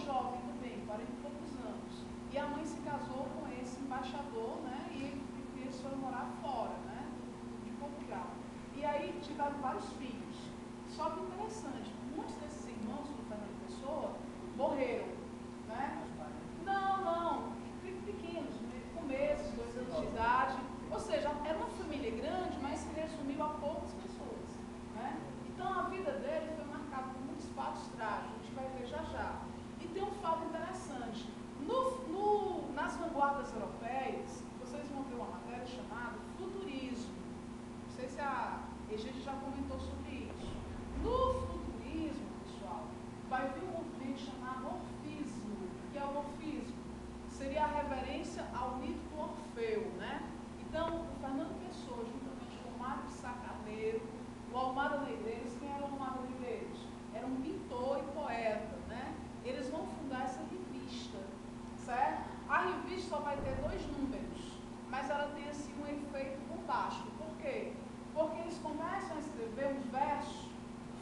jovem também, 40 e poucos anos. E a mãe se casou com esse embaixador, né? E eles foram morar fora, né? De Portugal. E aí tiveram vários filhos. Só que interessante, muitos desses irmãos do Fernando Pessoa morreram, né? Não, pequenos, com meses, 2 anos de idade. Ou seja, era uma família grande, mas se resumiu a poucas pessoas, né? Então a vida dele foi marcada por muitos fatos trágicos, a gente vai ver já já. E tem um fato interessante. Nas vanguardas europeias, vocês vão ver uma matéria chamada futurismo. Não sei se a Egídio já comentou sobre isso. No futurismo, pessoal, vai vir um movimento chamado orfismo. O que é o orfismo? Seria a reverência ao mito do Orfeu, né? Então, o Fernando Pessoa, juntamente com o Mário de Sá Carneiro, o Almada Negreiros, quem era o Almada Negreiros? Era um pintor e poeta, né? Eles vão fundar essa revista, certo? A revista só vai ter 2 números, mas ela tem assim um efeito bombástico. Por quê? Porque eles começam a escrever um verso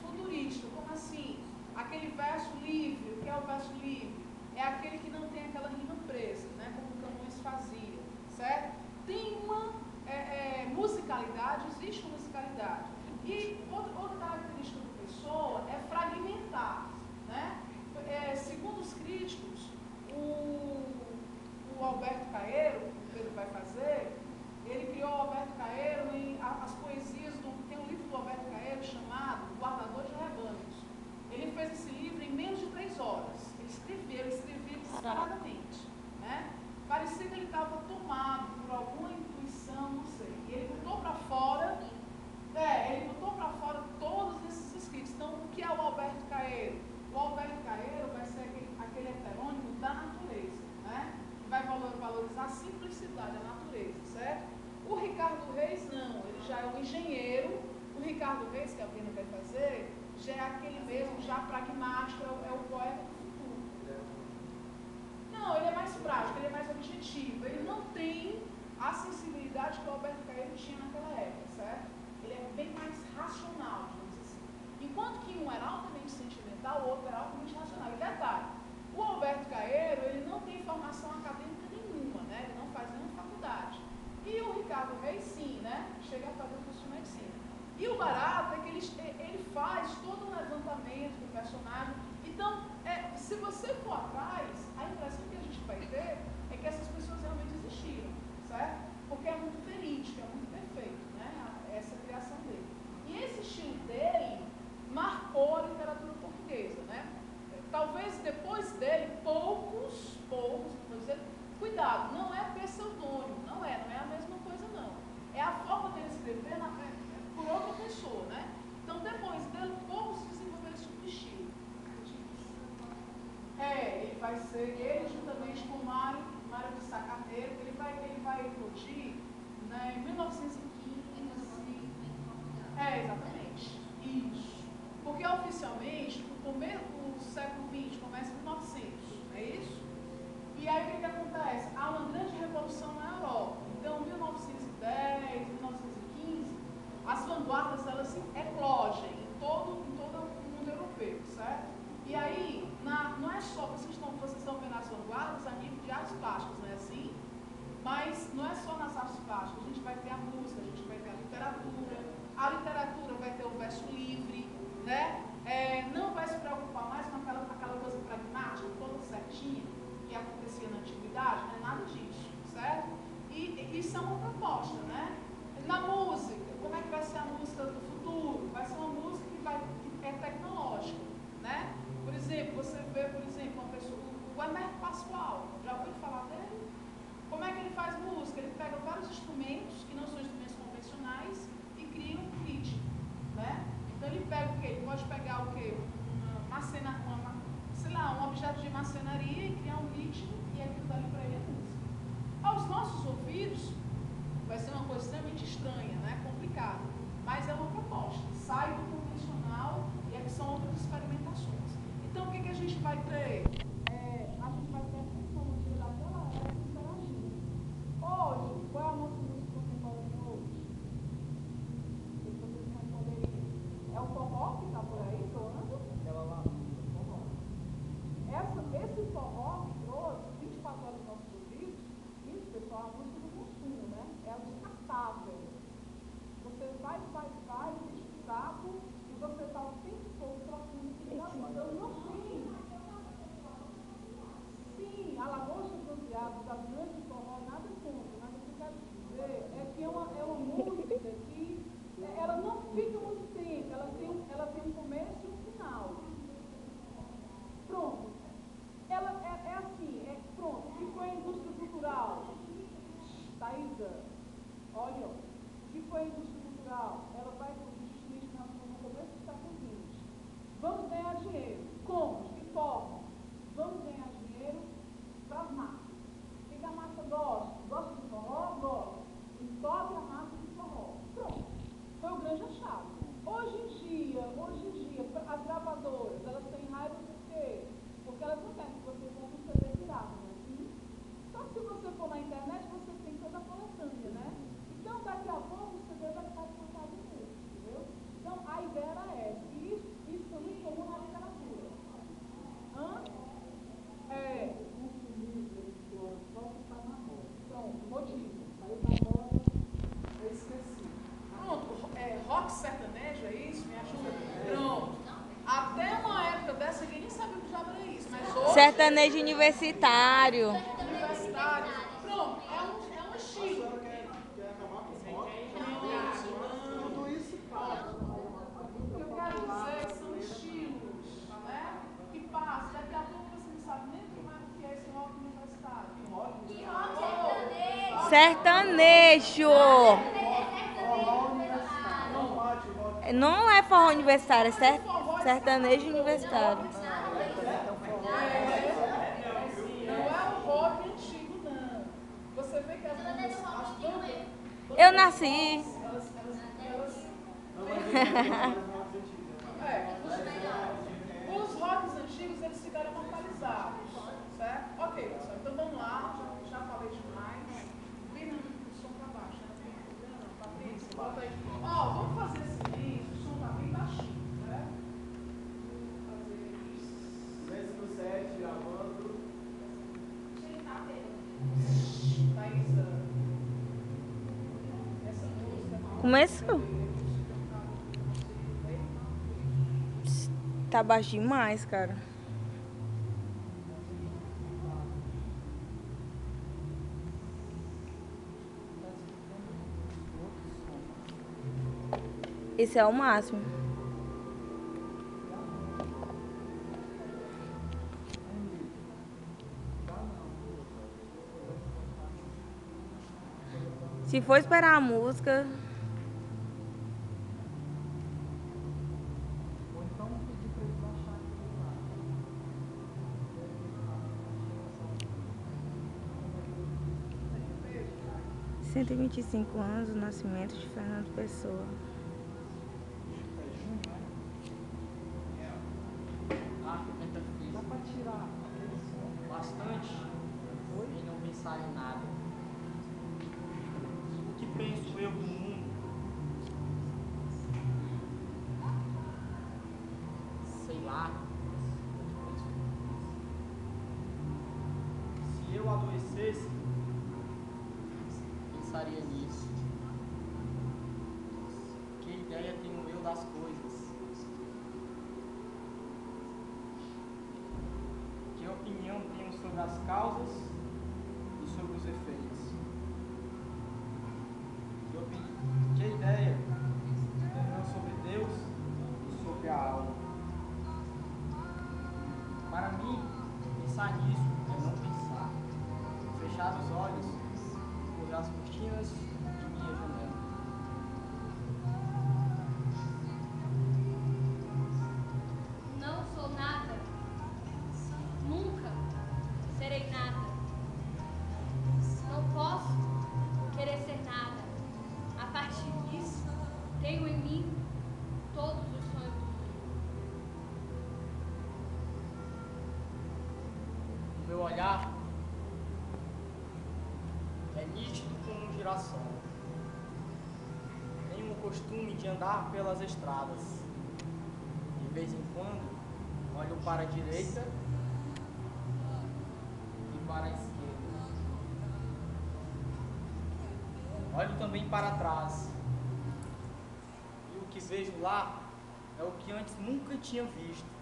futurista. Como assim? Aquele verso livre. O que é o verso livre? É aquele que não tem aquela rima presa, né? Como o Camões fazia, certo? Tem uma musicalidade, existe uma musicalidade. E outra característica do Pessoa é fragmentar, né? Segundo os críticos, o Alberto Caeiro, que o Pedro vai fazer, ele criou o Alberto Caeiro em as poesias tem um livro do Alberto Caeiro chamado Guardador de Rebanhos. Ele fez esse livro em menos de 3 horas. Ele escrevia descaradamente, né? Parecia que ele estava tomado por alguma intuição, não sei. E ele botou para fora, todos esses escritos. Então, o que é o Alberto Caeiro? O Alberto Caeiro vai ser aquele heterônimo da natureza, né? Vai valorizar a simplicidade da natureza, certo? O Ricardo Reis não, ele já é um engenheiro. O Ricardo Reis, que a Pena vai fazer, já é aquele mesmo, já pragmático, é o poeta do futuro. Não, ele é mais prático, ele é mais objetivo, ele não tem a sensibilidade que o Alberto Caeiro tinha naquela época, certo? Ele é bem mais racional, digamos assim. Enquanto que um era altamente sentimental, o outro era altamente racional. E detalhe, o Alberto Caeiro, ele não tem formação acadêmica nenhuma, né? Ele não faz nenhuma faculdade. E o Ricardo Reis, sim, né? Chega a fazer o curso de medicina. E o barato é que ele faz todo um levantamento do personagem. Então, se você for atrás, a impressão que a gente vai ter é que essas pessoas realmente existiram, certo? Porque é muito verídico, é muito perfeito, né? Essa criação dele. E esse estilo dele marcou a literatura portuguesa, né? Talvez depois dele, poucos, não vou dizer, cuidado, não é pseudônimo, não é a mesma coisa não. É a forma dele escrever por outra pessoa, né? Então depois dele, poucos desenvolveram esse tipo de estilo. Ele vai ser, ele juntamente com o Mário de Sá Carneiro, ele vai eclodir, né, em 1915. Exatamente. Isso. Porque oficialmente, o século XX começa em 1900, não é isso? E aí o que acontece? Há uma grande revolução na Europa. Então, 1910, 1915, as vanguardas elas eclodem em todo o mundo europeu, certo? E aí, não é só, vocês estão vendo as vanguardas a nível de artes plásticas, não é assim? Mas não é só nas artes plásticas, a gente vai ter a música, a gente vai ter a literatura vai ter o verso livre, né? Não vai se preocupar mais com aquela coisa pragmática, toda certinha, que acontecia na antiguidade, não é nada disso, certo? E isso é uma proposta, né? Na música, como é que vai ser a música do futuro? Vai ser uma música que é tecnológica, né? Por exemplo, você vê, uma pessoa, o Hermeto Pascoal, já ouviu falar dele? Como é que ele faz música? Ele pega vários instrumentos, que não são instrumentos convencionais, e cria um ritmo, né? Então ele pega o quê? Ele pode pegar o quê? Um objeto de marcenaria e criar um ritmo, e aquilo dali para ele é música. Aos nossos ouvidos, vai ser uma coisa extremamente estranha, né? Complicada, mas é uma proposta, sai do convencional, e aqui são outras experimentações. Então o que a gente vai ter? A gente vai ter a tecnologia daquela época interagindo. Hoje, qual é a nossa música contemporânea hoje? O que vocês responderiam? É o forró que está por aí, voando? Aquela lá. Esse Sertanejo universitário. Universitário. Pronto, é um estilo. O que eu quero dizer é que são estilos, né? Que passam. Daqui a pouco você não sabe nem o que é esse rock universitário. Que rock Sertanejo. Não é forró universitário, é sertanejo universitário. Não é o rock antigo, não. Você vê que as bandas. Eu nasci. Os rocks antigos, eles ficaram localizados, certo? Ok, pessoal, então vamos lá, já falei demais. Vira o som pra baixo, né? Não, Patrícia, bota aí. Ó, vamos fazer o seguinte, o som tá bem baixinho, certo? Vamos fazer isso. Silêncio no 7, gravando. Thaísa, essa música... Começou. Tá baixo demais, cara. Esse é o máximo. Se for esperar a música... Cento e 25 anos do nascimento de Fernando Pessoa. Dá pra tirar aquele som bastante e não pensar em nada. O que penso eu do mundo? Sei lá. Se eu adoecesse, pensaria nisso. Que ideia tenho eu das coisas? Que opinião tenho sobre as causas e sobre os efeitos? Que ideia tenho eu sobre Deus e sobre a alma? Para mim, pensar nisso é não pensar. Fechar os olhos, olhar as cortinas de minha janela. Não sou nada. Nunca serei nada. Não posso querer ser nada. A partir disso, tenho em mim todos os sonhos do mundo. O meu olhar é nítido como um girassol. Tenho o costume de andar pelas estradas. De vez em quando, olho para a direita e para a esquerda. Olho também para trás. E o que vejo lá é o que antes nunca tinha visto.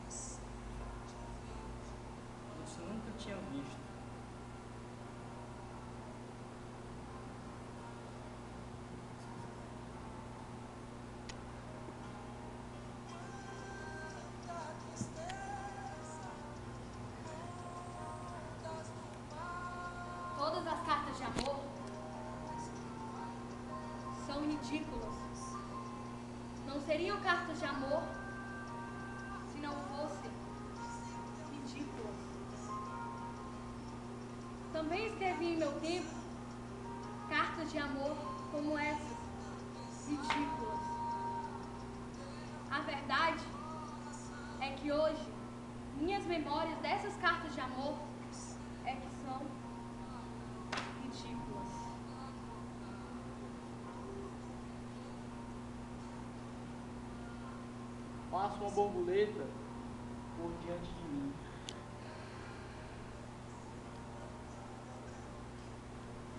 Isso nunca tinha visto. Todas as cartas de amor são ridículas. Não seriam cartas de amor se não fossem ridículas. Também escrevi em meu tempo cartas de amor como essas, ridículas. A verdade é que hoje minhas memórias dessas cartas de amor é que são ridículas. Passo uma borboleta por diante de mim.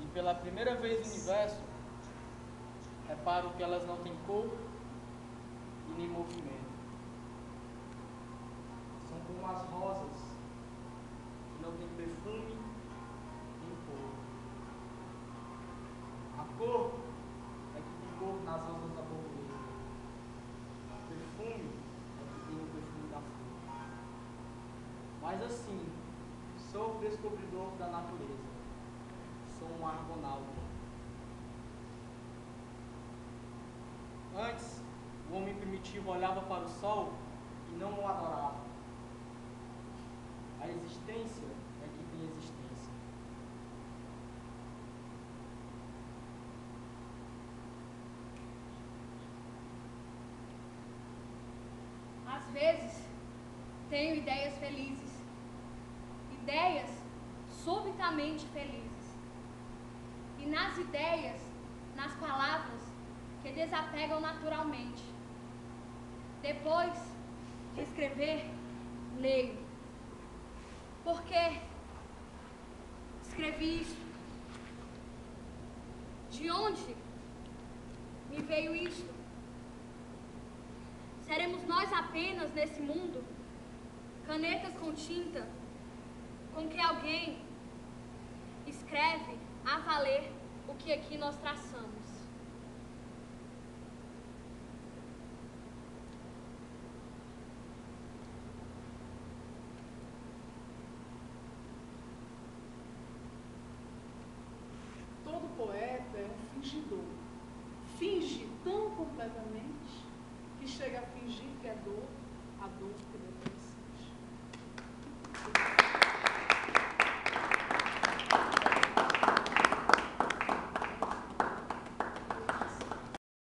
E pela primeira vez no universo, reparo que elas não têm cor e nem movimento. São como as rosas que não têm perfume nem cor. A cor é que tem cor nas rosas da borboleta. O perfume é que tem o perfume da flor. Mas assim, sou o descobridor da natureza. Sou um argonauta. Antes, o homem primitivo olhava para o sol e não o adorava. A existência é que tem existência. Às vezes, tenho ideias felizes. Ideias subitamente felizes. E nas ideias, nas palavras que desapegam naturalmente. Depois de escrever, leio. Por que escrevi isso? De onde me veio isto? Seremos nós apenas nesse mundo canetas com tinta com que alguém escreve a valer o que aqui nós traçamos.